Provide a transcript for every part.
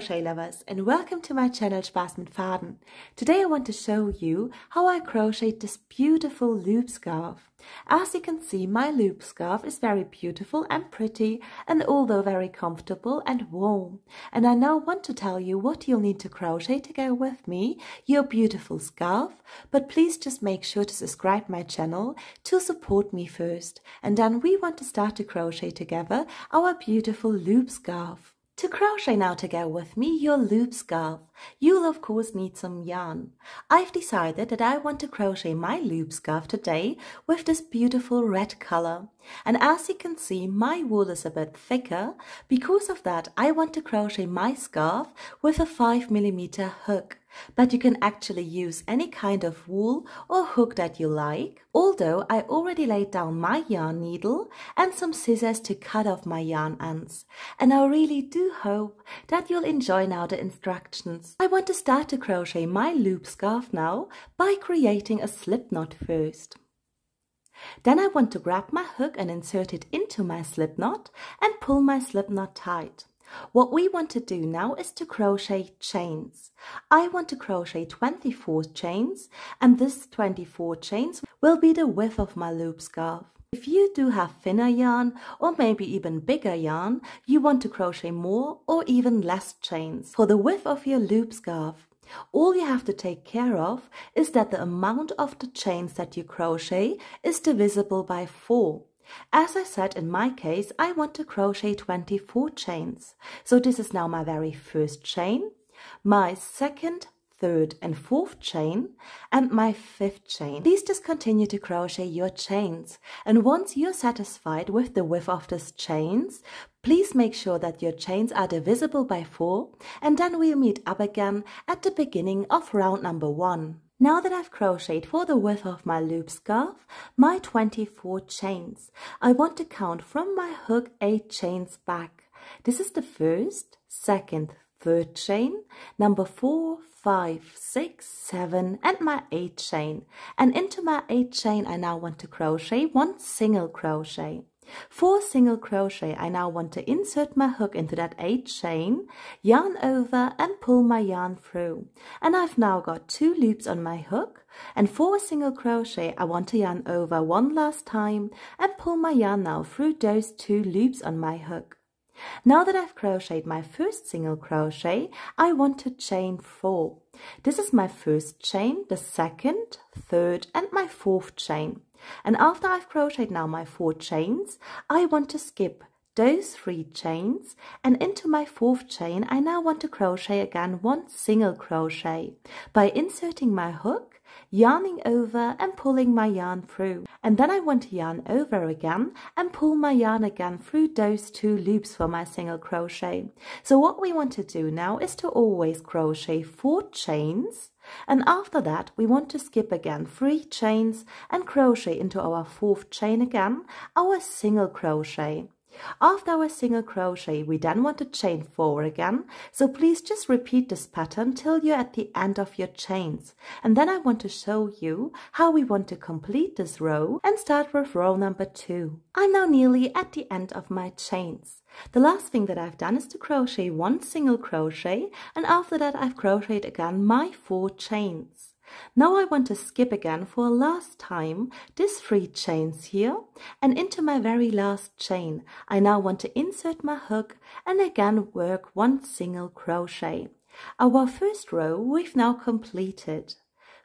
crochet lovers, and welcome to my channel Spaß mit Faden. Today I want to show you how I crocheted this beautiful loop scarf. As you can see, my loop scarf is very beautiful and pretty, and although very comfortable and warm. And I now want to tell you what you'll need to crochet to go with me, your beautiful scarf. But please just make sure to subscribe my channel to support me first. And then we want to start to crochet together our beautiful loop scarf. To crochet now to go with me your loop scarf, you'll of course need some yarn. I've decided that I want to crochet my loop scarf today with this beautiful red color. And as you can see, my wool is a bit thicker. Because of that, I want to crochet my scarf with a 5mm hook. But you can actually use any kind of wool or hook that you like. Although I already laid down my yarn needle and some scissors to cut off my yarn ends. And I really do hope that you'll enjoy now the instructions. I want to start to crochet my loop scarf now by creating a slip knot first. Then I want to grab my hook and insert it into my slip knot and pull my slip knot tight. What we want to do now is to crochet chains. I want to crochet 24 chains, and this 24 chains will be the width of my loop scarf. If you do have thinner yarn or maybe even bigger yarn, you want to crochet more or even less chains. For the width of your loop scarf, all you have to take care of is that the amount of the chains that you crochet is divisible by 4. As I said, in my case, I want to crochet 24 chains. So this is now my very first chain, my second, third and fourth chain, and my fifth chain. Please just continue to crochet your chains. And once you're satisfied with the width of these chains, please make sure that your chains are divisible by 4, and then we'll meet up again at the beginning of round number 1. Now that I've crocheted for the width of my loop scarf, my 24 chains, I want to count from my hook 8 chains back. This is the first, second, third chain, number 4, 5, 6, 7 and my 8th chain. And into my 8th chain I now want to crochet 1 single crochet. For single crochet, I now want to insert my hook into that 8th chain, yarn over and pull my yarn through. And I've now got 2 loops on my hook, and for a single crochet I want to yarn over one last time and pull my yarn now through those 2 loops on my hook. Now that I've crocheted my first single crochet, I want to chain 4. This is my first chain, the second, third and my 4th chain. And after I've crocheted now my 4 chains, I want to skip those 3 chains, and into my 4th chain I now want to crochet again 1 single crochet by inserting my hook, yarning over and pulling my yarn through. And then I want to yarn over again and pull my yarn again through those 2 loops for my single crochet. So what we want to do now is to always crochet 4 chains, and after that we want to skip again 3 chains and crochet into our 4th chain again, our single crochet. After our single crochet, we then want to chain 4 again, so please just repeat this pattern till you're at the end of your chains. And then I want to show you how we want to complete this row and start with row number 2. I'm now nearly at the end of my chains. The last thing that I've done is to crochet 1 single crochet, and after that I've crocheted again my 4 chains. Now I want to skip again for a last time these 3 chains here, and into my very last chain I now want to insert my hook and again work 1 single crochet. Our first row we've now completed.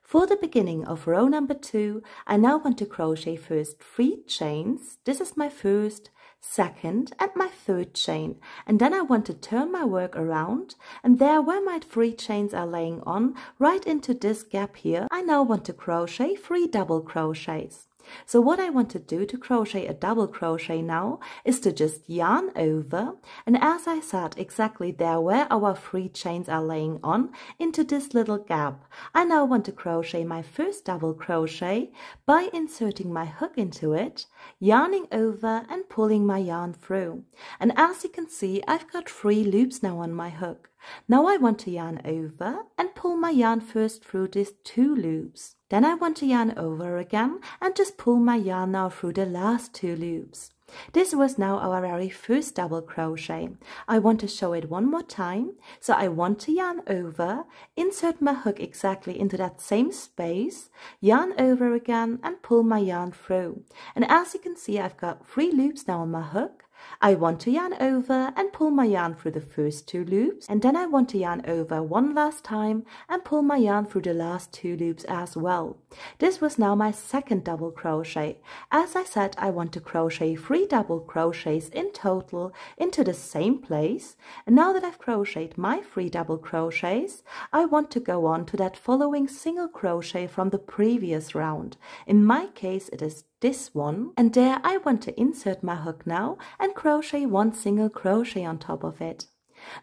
For the beginning of row number 2, I now want to crochet first 3 chains. This is my first, second and my 3rd chain, and then I want to turn my work around, and there where my 3 chains are laying on, right into this gap here, I now want to crochet 3 double crochets. So what I want to do to crochet a double crochet now is to just yarn over, and as I said, exactly there where our 3 chains are laying on into this little gap, I now want to crochet my first double crochet by inserting my hook into it, yarning over and pulling my yarn through. And as you can see, I've got 3 loops now on my hook. Now I want to yarn over and pull my yarn first through these 2 loops. Then I want to yarn over again and just pull my yarn now through the last 2 loops. This was now our very first double crochet. I want to show it one more time. So I want to yarn over, insert my hook exactly into that same space, yarn over again and pull my yarn through. And as you can see, I've got 3 loops now on my hook. I want to yarn over and pull my yarn through the first 2 loops, and then I want to yarn over one last time and pull my yarn through the last 2 loops as well. This was now my second double crochet. As I said, I want to crochet 3 double crochets in total into the same place, and now that I've crocheted my 3 double crochets, I want to go on to that following single crochet from the previous round. In my case it is this one, and there I want to insert my hook now and crochet 1 single crochet on top of it.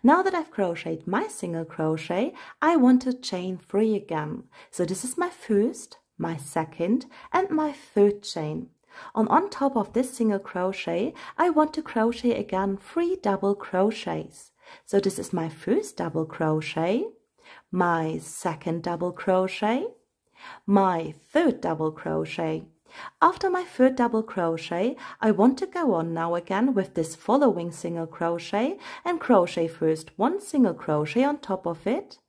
Now that I've crocheted my single crochet, I want to chain 3 again. So this is my first, my second and my third chain. On top of this single crochet, I want to crochet again 3 double crochets. So this is my first double crochet, my second double crochet, my third double crochet. After my third double crochet, I want to go on now again with this following single crochet and crochet first 1 single crochet on top of it.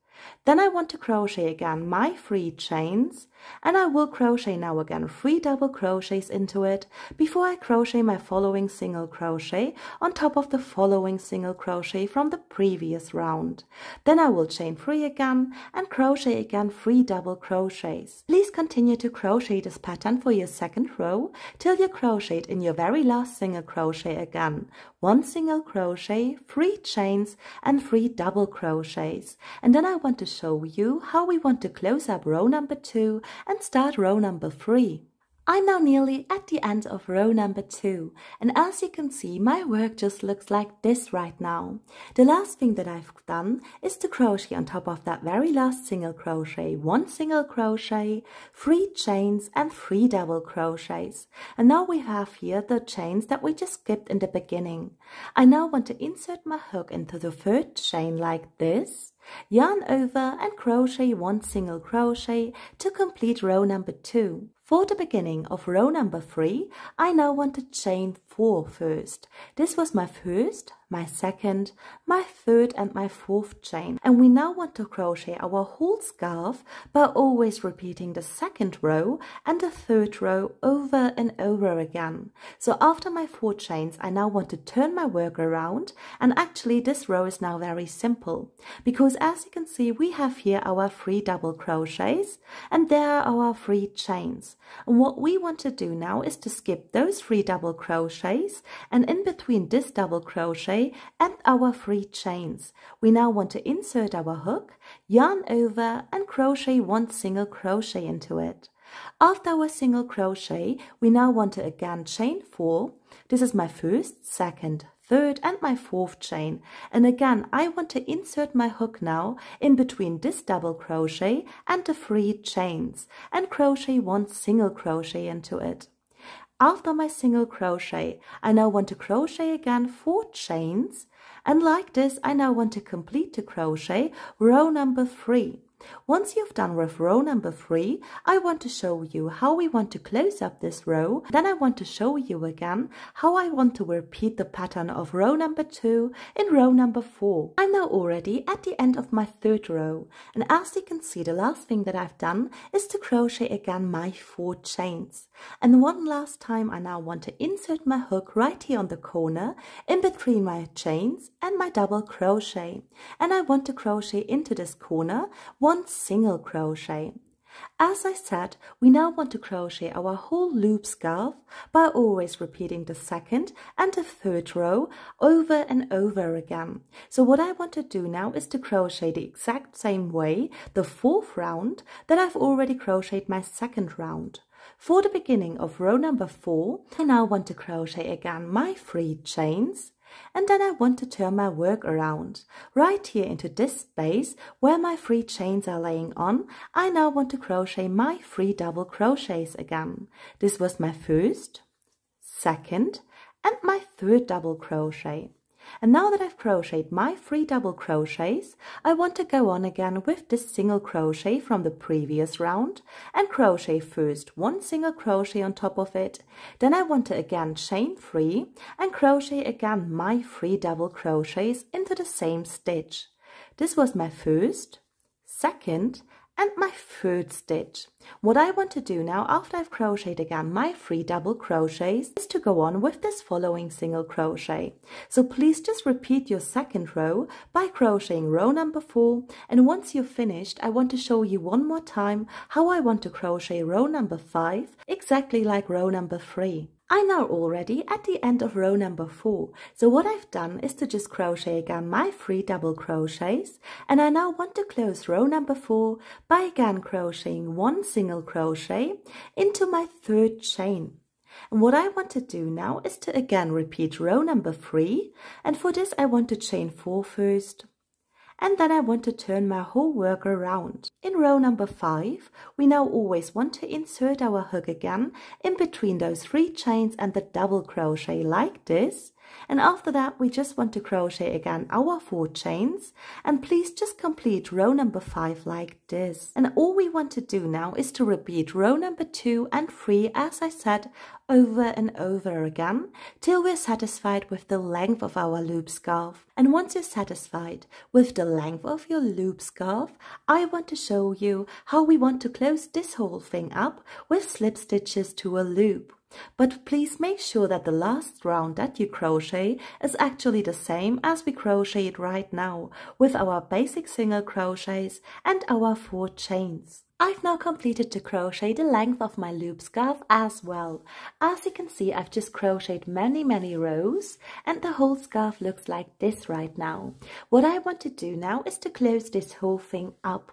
Then I want to crochet again my 3 chains, and I will crochet now again 3 double crochets into it before I crochet my following single crochet on top of the following single crochet from the previous round. Then I will chain 3 again and crochet again 3 double crochets. Please continue to crochet this pattern for your second row till you crochet in your very last single crochet again. 1 single crochet, 3 chains and 3 double crochets. And then I want to show you how we want to close up row number 2 and start row number 3. I'm now nearly at the end of row number 2, and as you can see, my work just looks like this right now. The last thing that I've done is to crochet on top of that very last single crochet 1 single crochet, 3 chains and 3 double crochets. And now we have here the chains that we just skipped in the beginning. I now want to insert my hook into the third chain like this, yarn over and crochet 1 single crochet to complete row number 2. For the beginning of row number 3, I now want to chain 4 first. This was my first, my second, my third and my fourth chain. And we now want to crochet our whole scarf by always repeating the second row and the third row over and over again. So after my 4 chains, I now want to turn my work around, and actually this row is now very simple because as you can see, we have here our 3 double crochets and there are our 3 chains. And what we want to do now is to skip those 3 double crochets, and in between this double crochet and our 3 chains, we now want to insert our hook, yarn over and crochet 1 single crochet into it. After our single crochet, we now want to again chain 4. This is my first, second, third and my fourth chain, and again I want to insert my hook now in between this double crochet and the 3 chains and crochet 1 single crochet into it. After my single crochet, I now want to crochet again 4 chains, and like this I now want to complete the crochet row number 3. Once you've done with row number 3, I want to show you how we want to close up this row. Then I want to show you again how I want to repeat the pattern of row number 2 in row number 4. I'm now already at the end of my 3rd row, and as you can see, the last thing that I've done is to crochet again my 4 chains. And one last time I now want to insert my hook right here on the corner in between my chains and my double crochet, and I want to crochet into this corner 1 single crochet. As I said, we now want to crochet our whole loop scarf by always repeating the second and the 3rd row over and over again. So what I want to do now is to crochet the exact same way the 4th round that I've already crocheted my 2nd round. For the beginning of row number 4, I now want to crochet again my 3 chains, and then I want to turn my work around. Right here into this space where my 3 chains are laying on, I now want to crochet my 3 double crochets again. This was my first, second and my 3rd double crochet. And now that I've crocheted my 3 double crochets, I want to go on again with this single crochet from the previous round and crochet first 1 single crochet on top of it. Then I want to again chain 3 and crochet again my 3 double crochets into the same stitch. This was my first, second, and my third stitch. What I want to do now, after I've crocheted again my 3 double crochets, is to go on with this following single crochet. So please just repeat your second row by crocheting row number 4, and once you're finished, I want to show you one more time how I want to crochet row number 5, exactly like row number 3. I'm now already at the end of row number 4, so what I've done is to just crochet again my 3 double crochets, and I now want to close row number 4 by again crocheting 1 single crochet into my 3rd chain. And what I want to do now is to again repeat row number 3, and for this I want to chain 4 first. And then I want to turn my whole work around. In row number 5, we now always want to insert our hook again in between those 3 chains and the double crochet like this. And after that, we just want to crochet again our 4 chains, and please just complete row number 5 like this. And all we want to do now is to repeat row number 2 and 3, as I said, over and over again till we're satisfied with the length of our loop scarf. And once you're satisfied with the length of your loop scarf, I want to show you how we want to close this whole thing up with slip stitches to a loop. But please make sure that the last round that you crochet is actually the same as we crocheted right now, with our basic single crochets and our 4 chains. I've now completed to crochet the length of my loop scarf as well. As you can see, I've just crocheted many rows, and the whole scarf looks like this right now. What I want to do now is to close this whole thing up.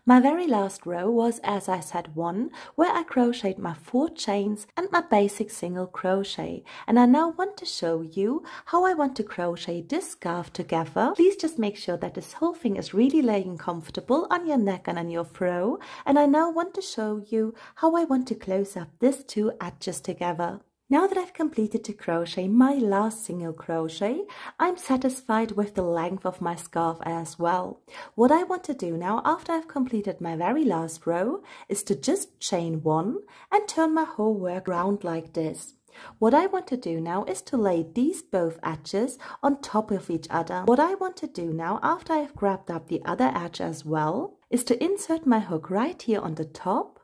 My very last row was, as I said, 1, where I crocheted my 4 chains and my basic single crochet, and I now want to show you how I want to crochet this scarf together. Please just make sure that this whole thing is really laying comfortable on your neck and on your throat, and I now want to show you how I want to close up these 2 edges together. Now that I've completed to crochet my last single crochet, I'm satisfied with the length of my scarf as well. What I want to do now, after I've completed my very last row, is to just chain 1 and turn my whole work around like this. What I want to do now is to lay these both edges on top of each other. What I want to do now, after I've grabbed up the other edge as well, is to insert my hook right here on the top,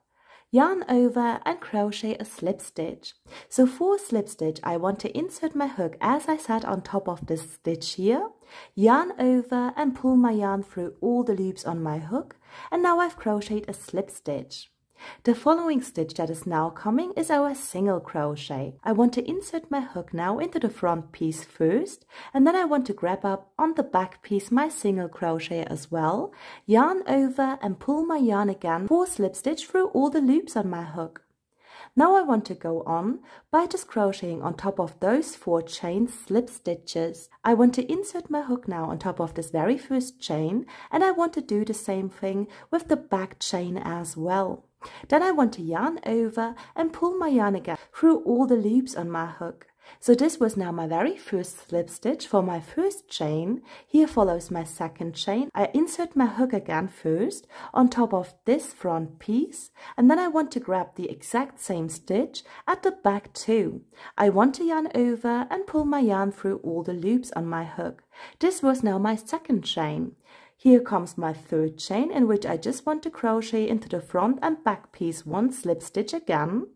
yarn over and crochet a slip stitch. So for a slip stitch, I want to insert my hook, as I said, on top of this stitch here, yarn over and pull my yarn through all the loops on my hook, and now I've crocheted a slip stitch. The following stitch that is now coming is our single crochet. I want to insert my hook now into the front piece first, and then I want to grab up on the back piece my single crochet as well, yarn over and pull my yarn again for a slip stitch through all the loops on my hook. Now I want to go on by just crocheting on top of those 4 chain slip stitches. I want to insert my hook now on top of this very first chain, and I want to do the same thing with the back chain as well. Then I want to yarn over and pull my yarn again through all the loops on my hook. So this was now my very first slip stitch for my first chain. Here follows my second chain. I insert my hook again first on top of this front piece, and then I want to grab the exact same stitch at the back too. I want to yarn over and pull my yarn through all the loops on my hook. This was now my second chain. Here comes my third chain, in which I just want to crochet into the front and back piece 1 slip stitch again,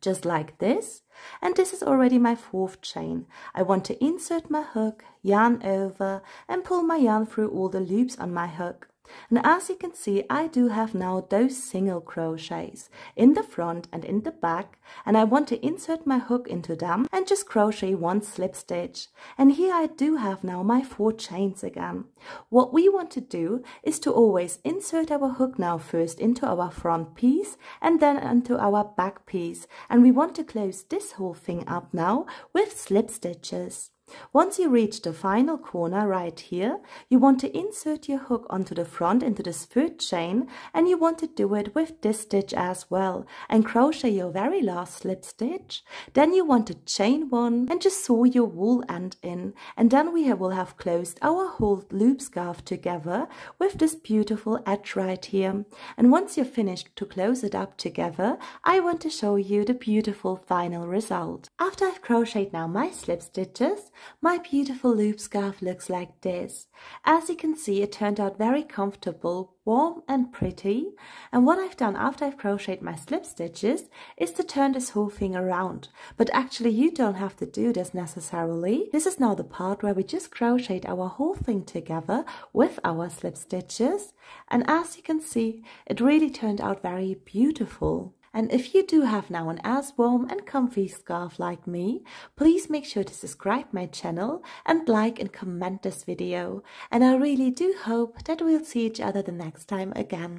just like this. And this is already my 4th chain. I want to insert my hook, yarn over and pull my yarn through all the loops on my hook. And as you can see, I do have now those single crochets in the front and in the back, and I want to insert my hook into them and just crochet 1 slip stitch. And here I do have now my 4 chains again. What we want to do is to always insert our hook now first into our front piece and then into our back piece, and we want to close this whole thing up now with slip stitches. Once you reach the final corner right here, you want to insert your hook onto the front into this third chain, and you want to do it with this stitch as well, and crochet your very last slip stitch. Then you want to chain one and just sew your wool end in, and then we will have closed our whole loop scarf together with this beautiful edge right here. And once you're finished to close it up together, I want to show you the beautiful final result. After I've crocheted now my slip stitches, my beautiful loop scarf looks like this. As you can see, it turned out very comfortable, warm and pretty. And what I've done after I've crocheted my slip stitches is to turn this whole thing around. But actually you don't have to do this necessarily. This is now the part where we just crocheted our whole thing together with our slip stitches. And as you can see, it really turned out very beautiful. And if you do have now an as warm and comfy scarf like me, please make sure to subscribe my channel and like and comment this video. And I really do hope that we'll see each other the next time again.